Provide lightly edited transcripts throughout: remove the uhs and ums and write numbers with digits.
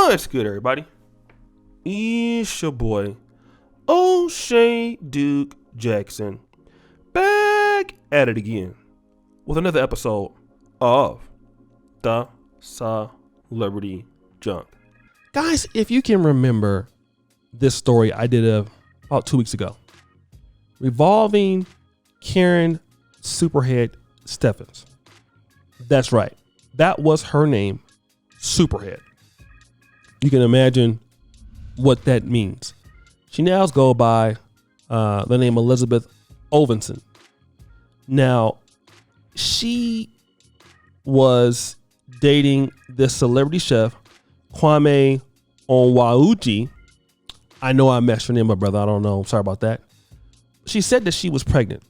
What's good, everybody? It's your boy, O'Shea Duke Jackson, back at it again with another episode of The Celebrity Junk. Guys, if you can remember this story I did about 2 weeks ago, revolving Karen Superhead Steffens. That's right. That was her name, Superhead. You can imagine what that means. She now goes by the name Elizabeth Ovenson. Now, she was dating this celebrity chef, Kwame Onwauchi. I know I messed her name up, brother. I don't know. Sorry about that. She said that she was pregnant.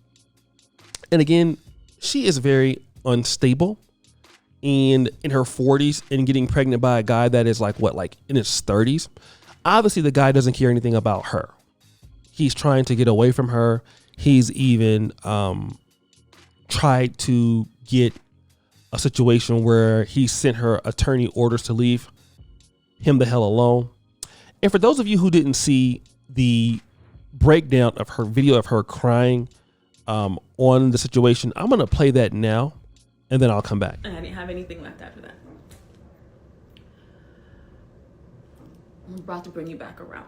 And again, she is very unstable and in her 40s and getting pregnant by a guy that is like in his 30s. Obviously, the guy doesn't care anything about her. He's trying to get away from her. He's even tried to get a situation where he sent her attorney orders to leave him the hell alone. And for those of you who didn't see the breakdown of her video of her crying on the situation, I'm going to play that now, and then I'll come back. And I didn't have anything left after that. I'm about to bring you back around.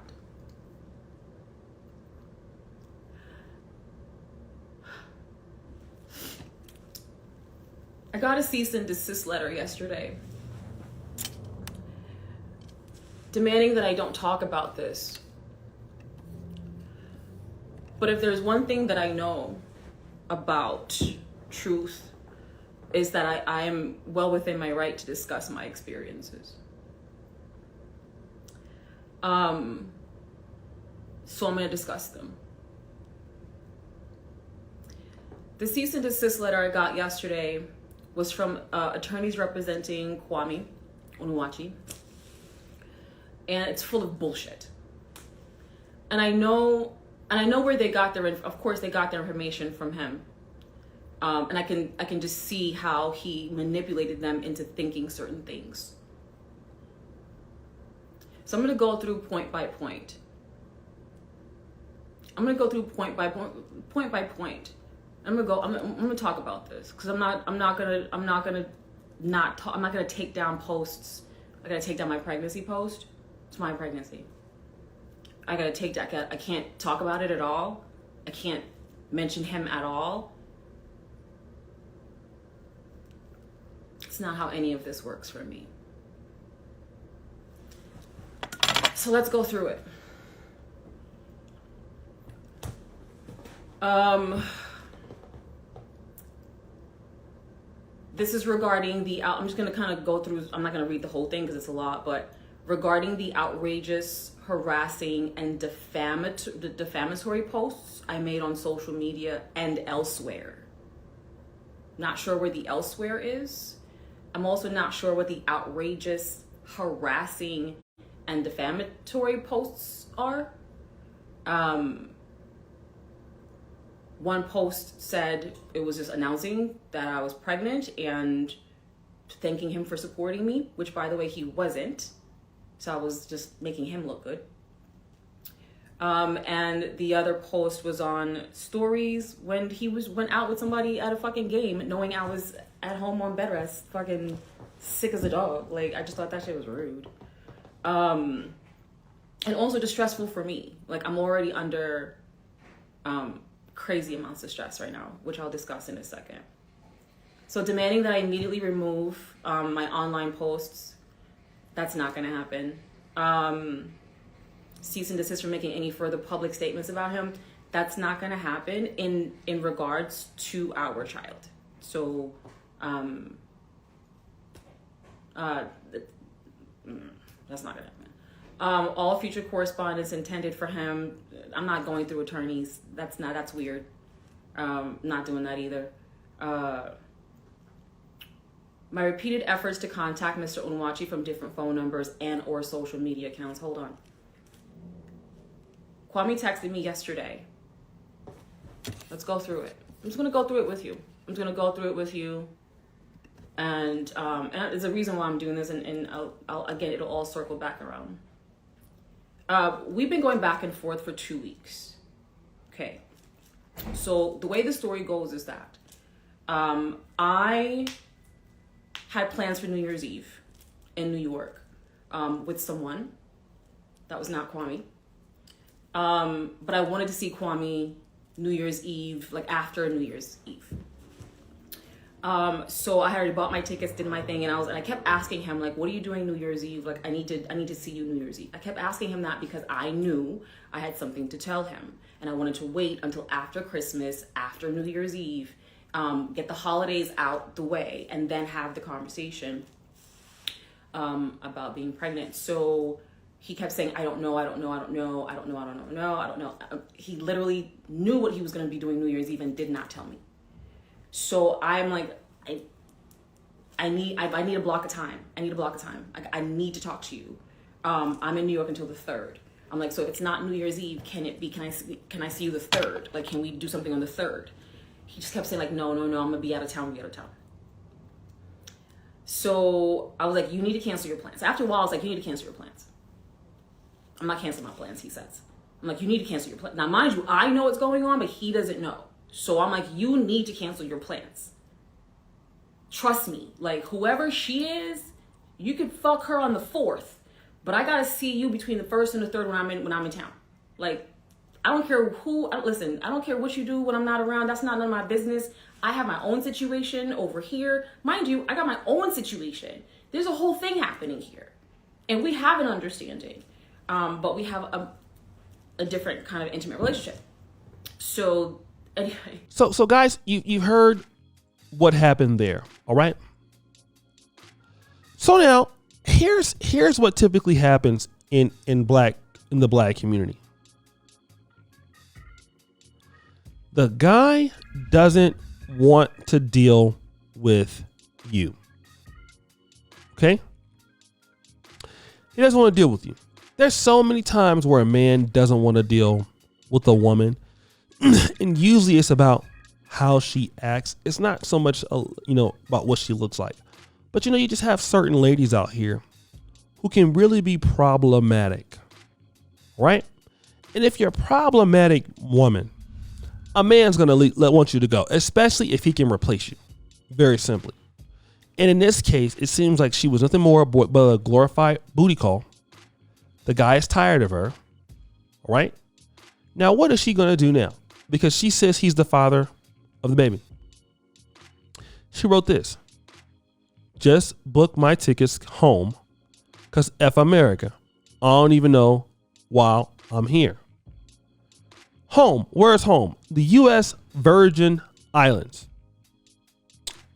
I got a cease and desist letter yesterday demanding that I don't talk about this. But if there's one thing that I know about truth, is that I am well within my right to discuss my experiences. So I'm going to discuss them. The cease and desist letter I got yesterday was from attorneys representing Kwame Onwauchi, and it's full of bullshit. And I know where they got their. Of course, they got their information from him. And I can just see how he manipulated them into thinking certain things. So I'm going to go through point by point. I'm going to go through point by point. I'm going to talk about this because I'm not going to take down posts. I got to take down my pregnancy post. It's my pregnancy. I got to take that. I can't talk about it at all. I can't mention him at all. It's not how any of this works for me. So let's go through it. This is regarding I'm just going to kind of go through, I'm not going to read the whole thing because it's a lot, but regarding the outrageous, harassing, and defamatory posts I made on social media and elsewhere. Not sure where the elsewhere is. I'm also not sure what the outrageous, harassing, and defamatory posts are. One post said it was just announcing that I was pregnant and thanking him for supporting me, which, by the way, he wasn't. So I was just making him look good. And the other post was on stories when he went out with somebody at a fucking game, knowing I was at home on bed rest, fucking sick as a dog. Like, I just thought that shit was rude. And also distressful for me. Like, I'm already under crazy amounts of stress right now, which I'll discuss in a second. So demanding that I immediately remove my online posts, that's not going to happen. Cease and desist from making any further public statements about him, that's not going to happen in regards to our child. So that's not going to happen. All future correspondence intended for him, I'm not going through attorneys. That's weird. Not doing that either. My repeated efforts to contact Mr. Onwauchi from different phone numbers and or social media accounts. Hold on. Kwame texted me yesterday. Let's go through it. I'm just going to go through it with you. And there's a reason why I'm doing this, and I'll again, it'll all circle back around. We've been going back and forth for 2 weeks. Okay. So the way the story goes is that I had plans for New Year's Eve in New York with someone. That was not Kwame. But I wanted to see Kwame New Year's Eve, like after New Year's Eve. So I had already bought my tickets, did my thing, and I kept asking him, like, what are you doing New Year's Eve? Like, I need to see you New Year's Eve. I kept asking him that because I knew I had something to tell him, and I wanted to wait until after Christmas, after New Year's Eve, get the holidays out the way, and then have the conversation about being pregnant. So he kept saying, I don't know. He literally knew what he was going to be doing New Year's Eve and did not tell me. So I'm like, I need a block of time. I I need to talk to you. I'm in New York until the 3rd. I'm like, so if it's not New Year's Eve, can I see you the 3rd? Like, can we do something on the 3rd? He just kept saying like, no, I'm gonna be out of town. So I was like, you need to cancel your plans. After a while, I was like, you need to cancel your plans. I'm not canceling my plans, he says. I'm like, you need to cancel your plans. Now, mind you, I know what's going on, but he doesn't know. So I'm like, you need to cancel your plans. Trust me. Like, whoever she is, you could fuck her on the 4th, but I gotta see you between the 1st and the 3rd when I'm in town. Like, I don't care I don't care what you do when I'm not around. That's not none of my business. I have my own situation over here. Mind you, I got my own situation. There's a whole thing happening here. And we have an understanding. But we have a different kind of intimate relationship. So anyway. So guys, you've heard what happened there. All right. So now here's what typically happens in the black community. The guy doesn't want to deal with you. Okay? He doesn't want to deal with you. There's so many times where a man doesn't want to deal with a woman. And usually it's about how she acts. It's not so much, about what she looks like. But, you just have certain ladies out here who can really be problematic. Right? And if you're a problematic woman, a man's going to want you to go, especially if he can replace you. Very simply. And in this case, it seems like she was nothing more but a glorified booty call. The guy is tired of her. All right. Now, what is she going to do now? Because she says he's the father of the baby. She wrote this. Just book my tickets home because F America. I don't even know why I'm here. Home. Where's home? The U.S. Virgin Islands.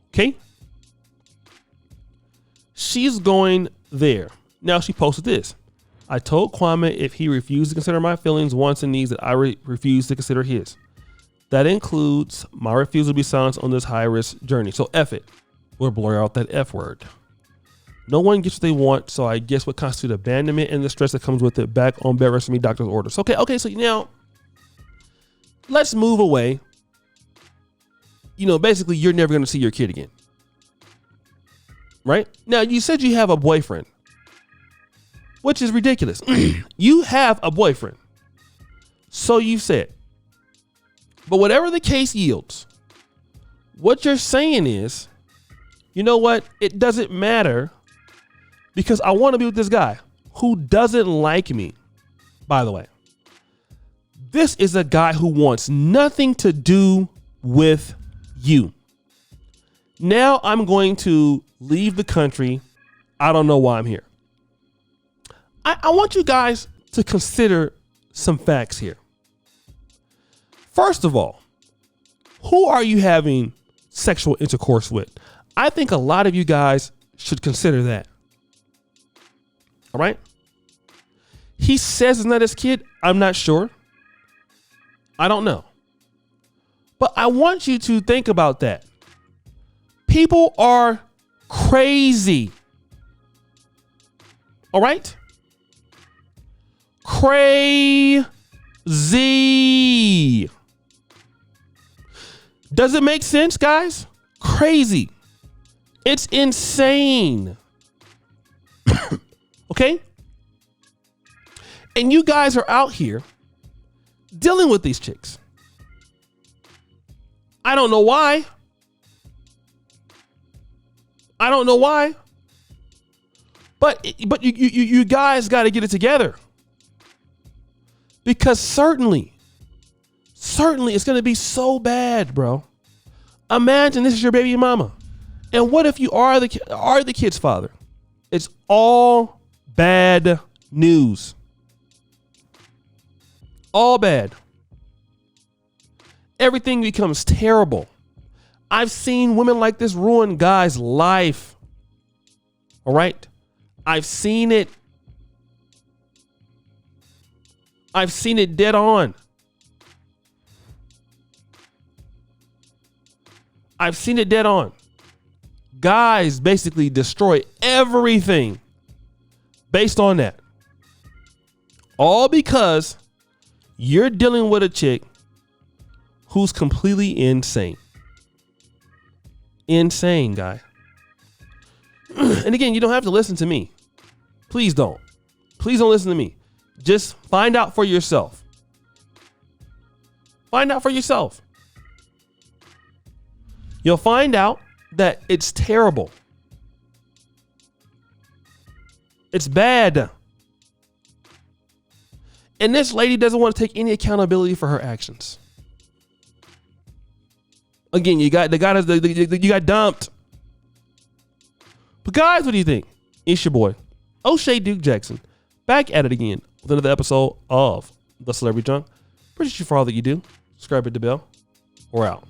Okay. She's going there. Now she posted this. I told Kwame if he refused to consider my feelings, wants, and needs that I refuse to consider his. That includes my refusal to be silenced on this high-risk journey. So F it. We'll blur out that F word. No one gets what they want, so I guess what constitutes abandonment and the stress that comes with it back on bed rest of me doctor's orders. Okay, so now let's move away. Basically you're never going to see your kid again. Right? Now you said you have a boyfriend, which is ridiculous. You have a boyfriend. So you said. But whatever the case yields, what you're saying is, you know what? It doesn't matter because I want to be with this guy who doesn't like me. By the way, this is a guy who wants nothing to do with you. Now I'm going to leave the country. I don't know why I'm here. I want you guys to consider some facts here. First of all, who are you having sexual intercourse with? I think a lot of you guys should consider that. All right. He says it's not his kid. I'm not sure. I don't know. But I want you to think about that. People are crazy. All right. Crazy. Does it make sense, guys? Crazy. It's insane. Okay? And you guys are out here dealing with these chicks. I don't know why. I don't know why. But you guys got to get it together. Because certainly it's going to be so bad, bro. Imagine this is your baby mama. And what if you are the kid's father? It's all bad news. All bad. Everything becomes terrible. I've seen women like this ruin guys' life. All right? I've seen it. I've seen it dead on. I've seen it dead on. Guys basically destroy everything based on that. All because you're dealing with a chick who's completely insane. Insane, guy. And again, you don't have to listen to me. Please don't. Please don't listen to me. Just find out for yourself. Find out for yourself. You'll find out that it's terrible. It's bad. And this lady doesn't want to take any accountability for her actions. Again, you got dumped. But guys, what do you think? It's your boy, O'Shea Duke Jackson, back at it again with another episode of The Celebrity Junk. Appreciate you for all that you do. Subscribe, hit the bell. We're out.